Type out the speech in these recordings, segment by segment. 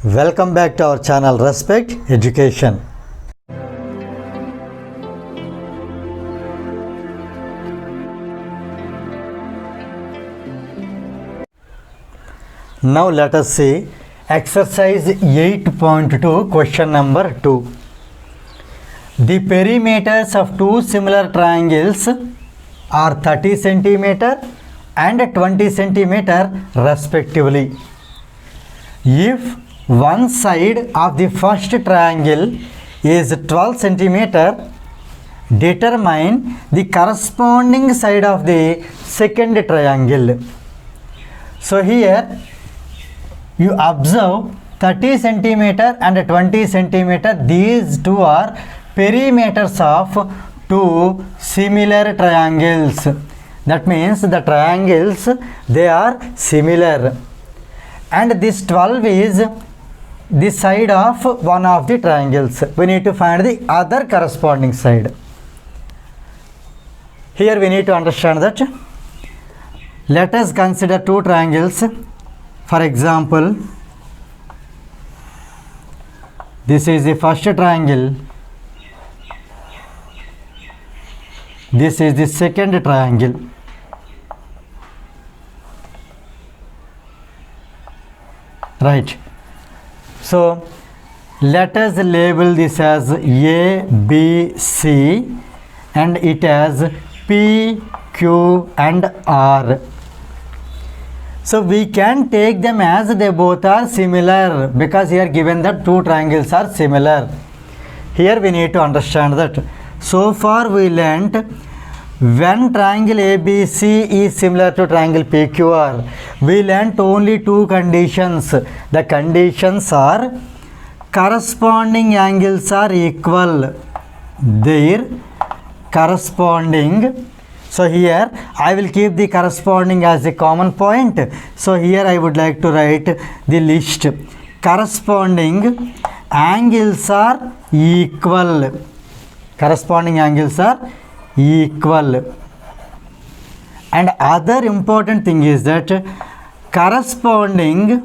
Welcome back to our channel Respect Education. Now let us see exercise 8.2 question number 2. The perimeters of two similar triangles are 30 centimeter and 20 centimeter respectively. If one side of the first triangle is 12 centimeter, determine the corresponding side of the second triangle. So here you observe 30 centimeter and 20 centimeter. These two are perimeters of two similar triangles. That means the triangles, they are similar. And this 12 is the side of one of the triangles. We need to find the other corresponding side. Here we need to understand that. Let us consider two triangles. For example, this is the first triangle. This is the second triangle. Right. So let us label this as A, B, C, and it as P, Q, and R. So we can take them as they both are similar, because here given that two triangles are similar. Here we need to understand that. So far we learnt when triangle ABC is similar to triangle PQR, we learnt only two conditions. The conditions are corresponding angles are equal. Their corresponding. So here I will keep the corresponding as a common point. So here I would like to write the list. Corresponding angles are equal. Corresponding angles are equal. And other important thing is that corresponding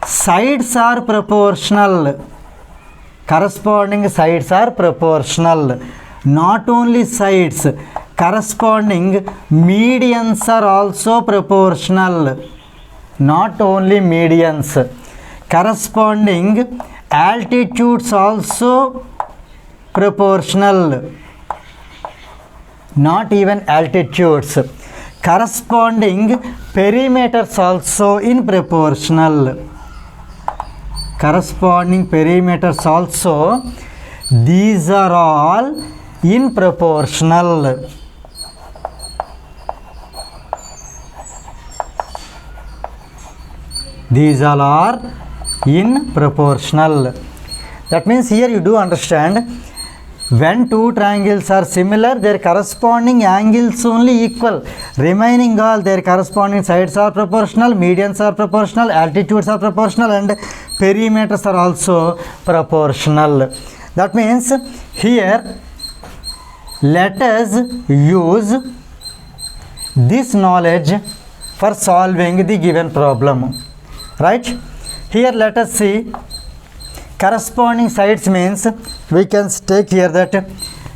sides are proportional. Corresponding sides are proportional. Not only sides, corresponding medians are also proportional. Not only medians, corresponding altitudes also proportional. Not even altitudes. Corresponding perimeters also in proportional. Corresponding perimeters also, these are all in proportional. These all are in proportional. That means here you do understand, when two triangles are similar, their corresponding angles only equal. Remaining all their corresponding sides are proportional, medians are proportional, altitudes are proportional, and perimeters are also proportional. That means here let us use this knowledge for solving the given problem. Right? Here let us see corresponding sides means we can take here that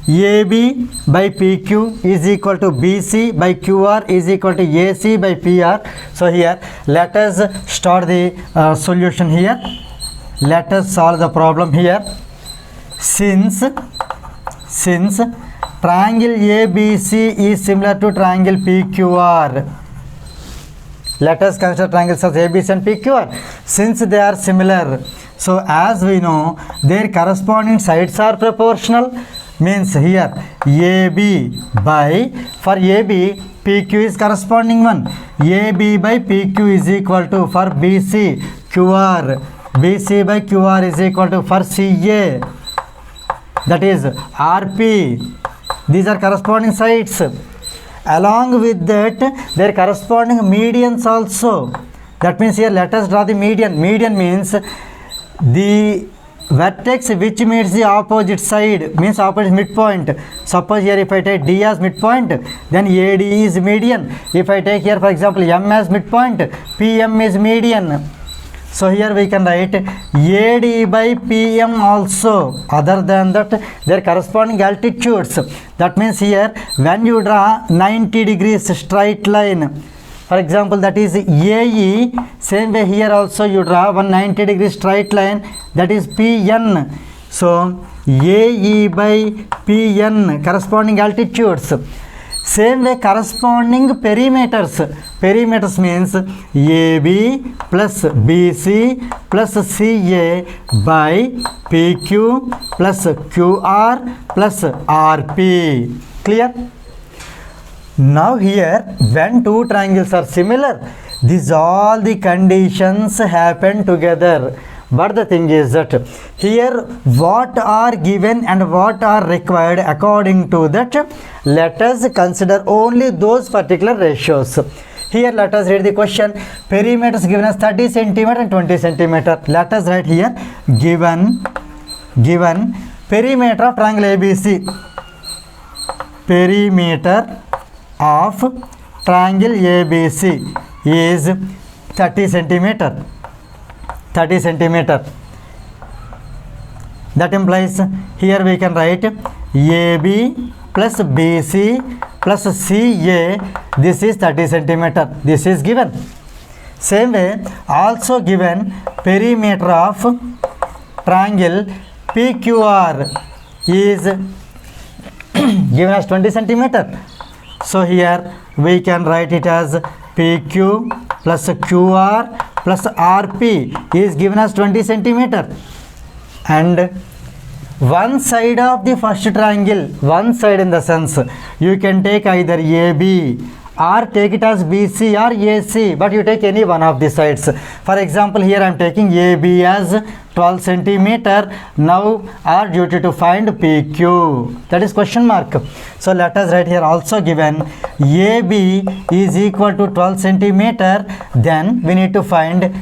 AB by PQ is equal to BC by QR is equal to AC by PR. So here let us start the solution here. Let us solve the problem here. Since triangle ABC is similar to triangle PQR, let us consider triangles as ABC and PQR. Since they are similar, so as we know, their corresponding sides are proportional. Means here AB by, for AB, PQ is corresponding one. AB by PQ is equal to, for BC, QR. BC by QR is equal to, for CA, that is RP. These are corresponding sides. Along with that, their corresponding medians also. That means here let us draw the median. Median means the vertex which meets the opposite side means opposite midpoint. Suppose here if I take D as midpoint, then AD is median. If I take here for example M as midpoint, PM is median. So here we can write AD by PM also. Other than that, their corresponding altitudes. That means here when you draw 90 degrees straight line, for example that is AE, same way here also you draw 190 degree straight line, that is PN. So AE by PN corresponding altitudes. Same way corresponding perimeters. Perimeters means AB plus BC plus CA by PQ plus QR plus RP. Clear? Now here when two triangles are similar, these all the conditions happen together. But the thing is that here what are given and what are required, according to that let us consider only those particular ratios. Here let us read the question. Perimeters given as 30 centimeter and 20 centimeter. Let us write here given perimeter of triangle ABC. Perimeter of triangle ABC is 30 centimeter. 30 centimeter. That implies here we can write AB plus BC plus CA. This is 30 centimeter. This is given. Same way also given perimeter of triangle PQR is given as 20 centimeter. So here we can write it as PQ plus QR plus RP is given as 20 centimeter. And one side of the first triangle, one side in the sense you can take either AB or take it as BC or AC, but you take any one of the sides. For example, here I am taking AB as 12 centimeter. Now our duty to find PQ, that is question mark. So let us write here also given AB is equal to 12 centimeter, then we need to find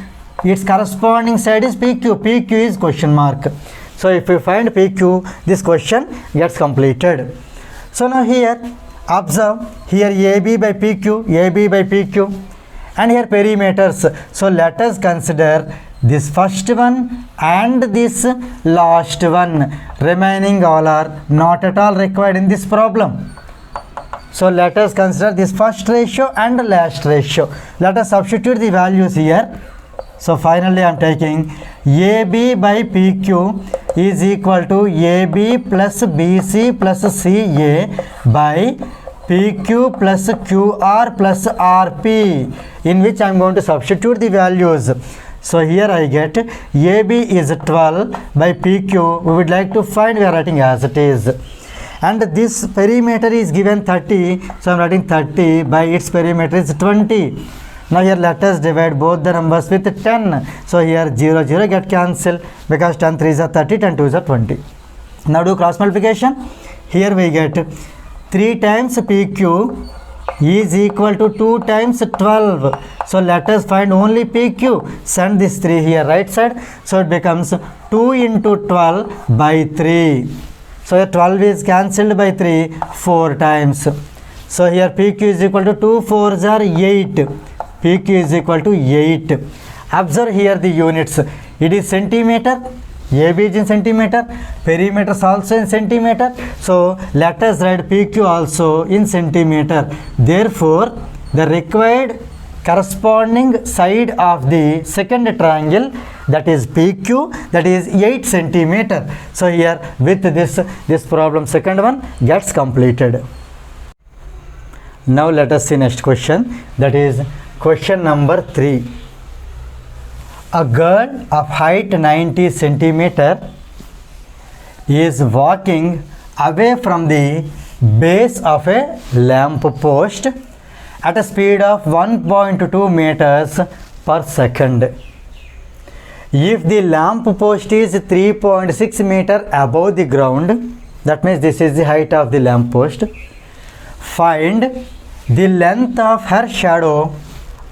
its corresponding side is PQ. PQ is question mark. So if we find PQ, this question gets completed. So now here observe here AB by PQ, AB by PQ, and here perimeters. So let us consider this first one and this last one. Remaining all are not at all required in this problem. So let us consider this first ratio and last ratio. Let us substitute the values here. So finally I am taking AB by PQ is equal to AB plus BC plus CA by PQ plus QR plus RP, in which I am going to substitute the values. So here I get AB is 12 by PQ. We would like to find, we are writing as it is. And this perimeter is given 30. So I am writing 30 by its perimeter is 20. Now here let us divide both the numbers with 10. So here 0, 0 get cancelled because 10 3s are 30, 10 2s are 20. Now do cross multiplication. Here we get 3 times PQ is equal to 2 times 12. So let us find only PQ. Send this 3 here right side. So it becomes 2 into 12 by 3. So here 12 is cancelled by 3 4 times. So here PQ is equal to 2 4s are 8. PQ is equal to 8. Observe here the units. It is centimeter. AB is in centimeter. Perimeter is also in centimeter. So let us write PQ also in centimeter. Therefore, the required corresponding side of the second triangle, that is PQ, that is 8 centimeter. So here with this problem second one gets completed. Now let us see next question, that is question number 3. A girl of height 90 centimeter is walking away from the base of a lamp post at a speed of 1.2 meters per second. If the lamp post is 3.6 meter above the ground, that means this is the height of the lamp post, find the length of her shadow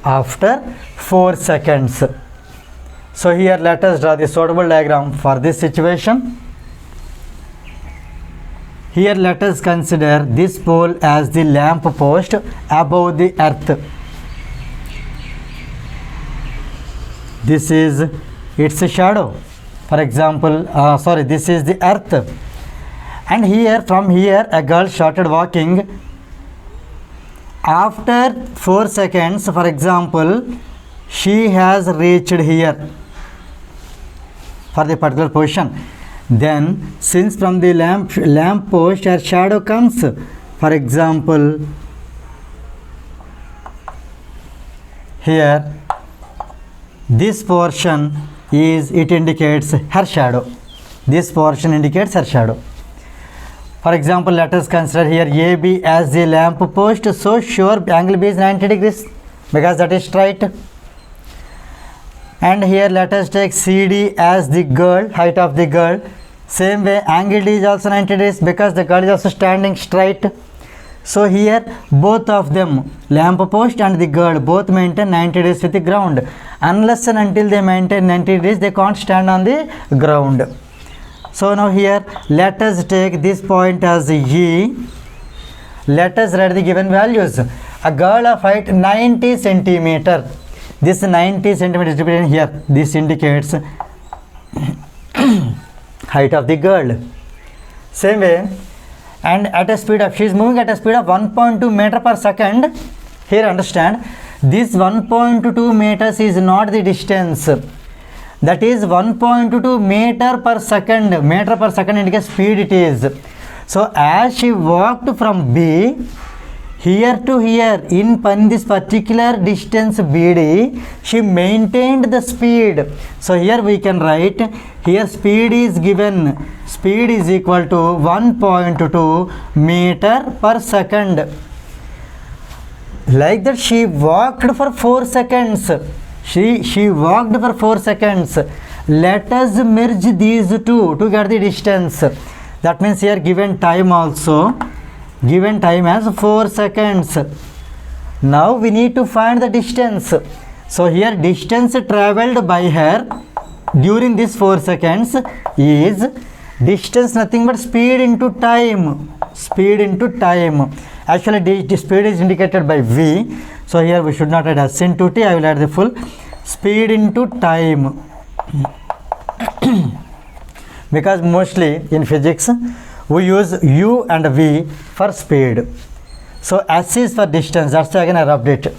after 4 seconds. So here let us draw the suitable diagram for this situation. Here let us consider this pole as the lamp post above the earth. This is its shadow. For example, this is the earth. And here, from here, a girl started walking. After 4 seconds, for example, she has reached here for the particular position. Then, since from the lamp post her shadow comes, for example, here, this portion indicates her shadow. This portion indicates her shadow. For example, let us consider here AB as the lamp post. So sure, angle B is 90 degrees because that is straight. And here let us take CD as the girl, height of the girl. Same way, angle D is also 90 degrees because the girl is also standing straight. So here both of them, lamp post and the girl, both maintain 90 degrees with the ground. Unless and until they maintain 90 degrees, they can't stand on the ground. So now here let us take this point as E. Let us write the given values. A girl of height 90 centimeter. This 90 centimeter is written here. This indicates height of the girl. Same way, and at a speed of, she is moving at a speed of 1.2 meter per second. Here understand, this 1.2 meters is not the distance. That is 1.2 meter per second. Meter per second indicates speed it is. So as she walked from B here to here in this particular distance BD, she maintained the speed. So here we can write, here speed is given. Speed is equal to 1.2 meter per second. Like that she walked for 4 seconds. She walked for 4 seconds. Let us merge these two to get the distance. That means here given time also, given time as 4 seconds. Now we need to find the distance. So here distance traveled by her during this 4 seconds is distance nothing but speed into time. Speed into time. Actually the speed is indicated by V. So here we should not add S into T. I will add the full speed into time. Because mostly in physics we use U and V for speed. So S is for distance. That's again I rubbed it.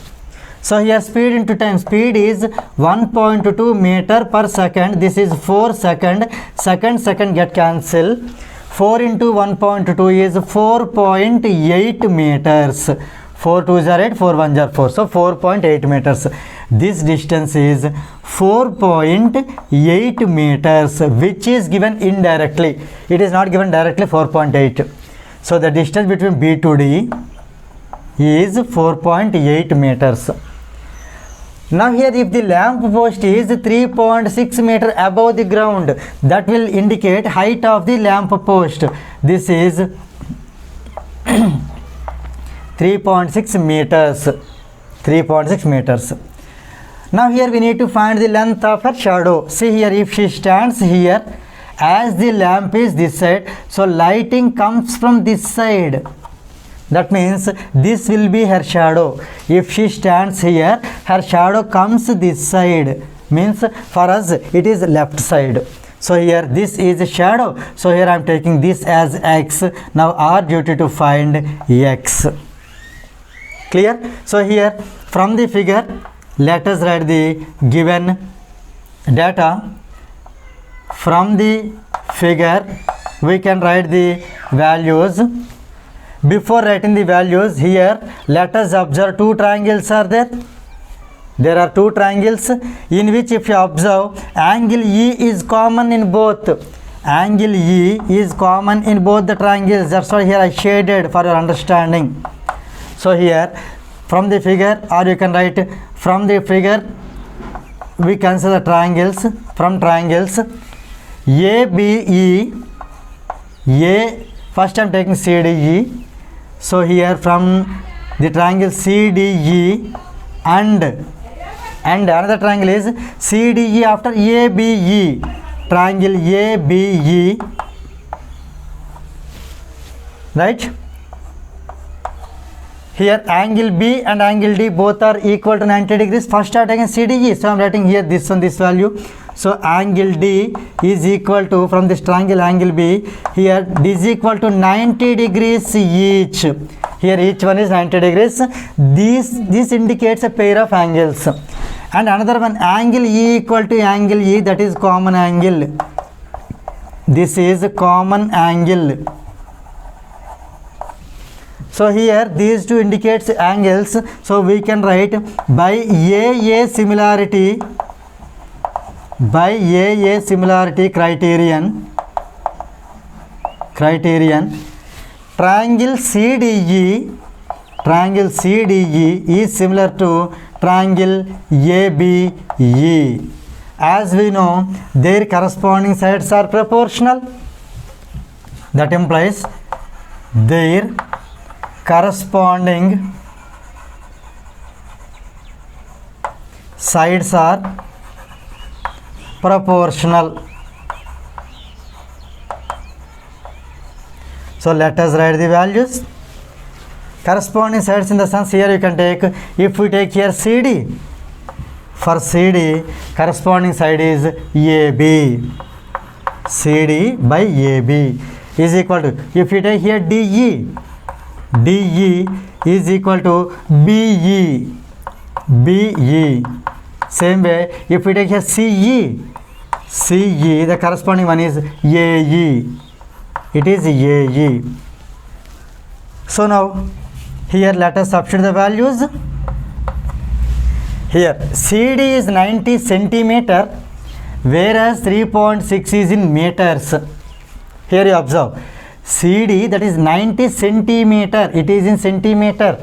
So here speed into time. Speed is 1.2 meter per second. This is 4 second. Second get cancel. 4 into 1.2 is 4.8 meters. 4 2s are 8, 4 1s are 4. So 4.8 meters. This distance is 4.8 meters, which is given indirectly. It is not given directly 4.8. So the distance between B to D is 4.8 meters. Now here if the lamp post is 3.6 meter above the ground, that will indicate height of the lamp post. This is 3.6 meters. 3.6 meters. Now here we need to find the length of her shadow. See here, if she stands here, as the lamp is this side, so lighting comes from this side. That means this will be her shadow. If she stands here, her shadow comes this side. Means for us it is left side. So here this is a shadow. So here I am taking this as X. Now our duty to find X. Clear? So here from the figure, let us write the given data. From the figure we can write the values. Before writing the values, here let us observe two triangles are there. There are two triangles in which if you observe, angle E is common in both. Angle E is common in both the triangles. That's why here I shaded for your understanding. So here from the figure, or you can write from the figure, we consider triangles. From triangles ABE, first I am taking CDE. So here from the triangle CDE and and another triangle is CDE after ABE. Triangle ABE, right? Here angle B and angle D both are equal to 90 degrees. First I taken CDE, so I am writing here this one, this value. So angle D is equal to, from this triangle angle B, here D is equal to 90 degrees each. Here each one is 90 degrees. This indicates a pair of angles. And another one, angle E equal to angle E, that is common angle. This is common angle. So here these two indicates angles. So we can write by AA similarity criterion, triangle CDE is similar to triangle ABE. As we know, their corresponding sides are proportional. That implies their corresponding sides are proportional. So let us write the values. Corresponding sides in the sense, here you can take, if we take here CD, for CD corresponding side is AB. CD by AB is equal to, if you take here DE is equal to BE. Same way, if we take here CE, the corresponding one is AE. It is AE. So now here let us substitute the values. Here CD is 90 centimeter, whereas 3.6 is in meters. Here you observe, CD, that is 90 centimeter, it is in centimeter,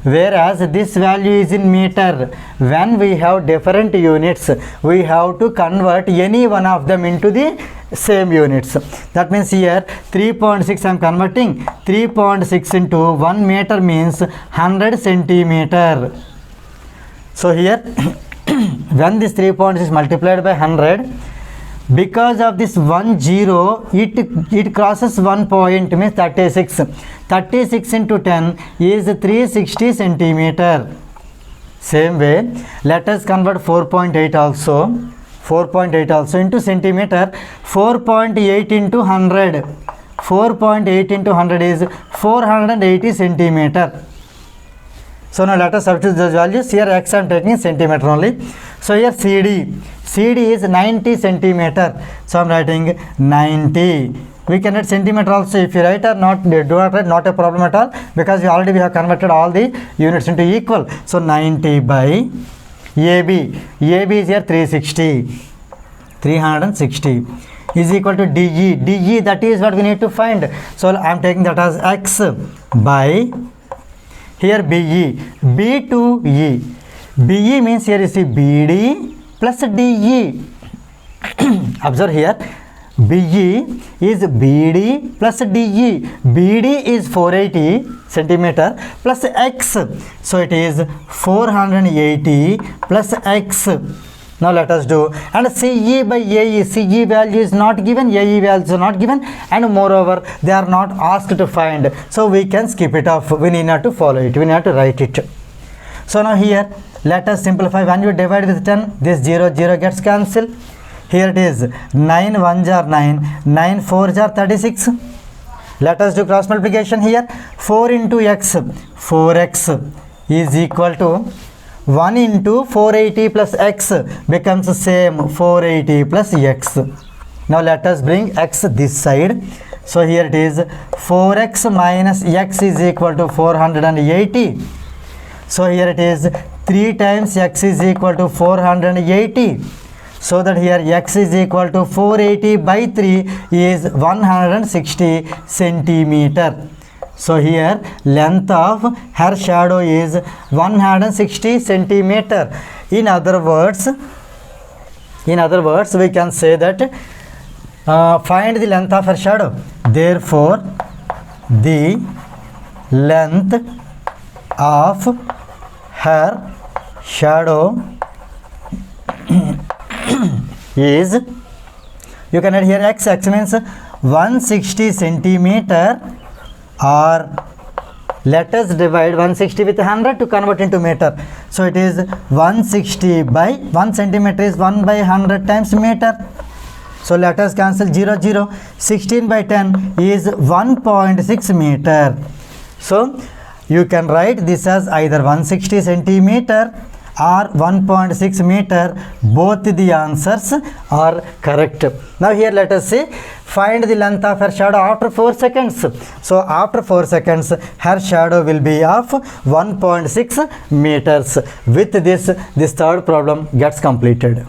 whereas this value is in meter. When we have different units, we have to convert any one of them into the same units. That means here 3.6 I am converting. 3.6 into 1 meter means 100 centimeter. So here when this 3.6 is multiplied by 100, because of this 10, it crosses 1 point, means 36. 36 into 10 is 360 centimeter. Same way, let us convert 4.8 also. 4.8 also into centimeter. 4.8 into 100. 4.8 into 100 is 480 centimeter. So now let us substitute those values. Here x I am taking centimeter only. So here CD is 90 centimeter. So I am writing 90. We can write centimeter also. If you write or not, do not write, not a problem at all, because we have converted all the units into equal. So 90 by AB. AB is here 360 is equal to DE, that is what we need to find. So I am taking that as x by here BE. B to E. BE means here you see BD plus DE. Observe here, BE is BD plus DE. BD is 480 centimeter plus x. So it is 480 plus x. Now let us do, and CE by AE, CE value is not given, AE value is not given, and moreover they are not asked to find, so we can skip it off. We need not to follow it, we need to write it. So now here let us simplify. When you divide with 10, this 0 gets cancelled. Here it is 9 1s are 9, 9 4s are 36. Let us do cross multiplication here. 4 into x, 4x is equal to 1 into 480 plus x becomes same, 480 plus x. Now let us bring x this side. So here it is 4x minus x is equal to 480. So here it is 3 times x is equal to 480. So that here x is equal to 480 by 3 is 160 centimeter. So here length of her shadow is 160 centimeter. In other words, we can say that find the length of her shadow. Therefore, the length of her shadow is, you can add here x means 160 centimeter, or let us divide 160 with 100 to convert into meter. So it is 160 by 1 centimeter is 1 by 100 times meter. So let us cancel 0, 0. 16 by 10 is 1.6 meter. So you can write this as either 160 centimeter or 1.6 meter. Both the answers are correct. Now here let us see, find the length of her shadow after 4 seconds. So after 4 seconds, her shadow will be of 1.6 meters. With this third problem gets completed.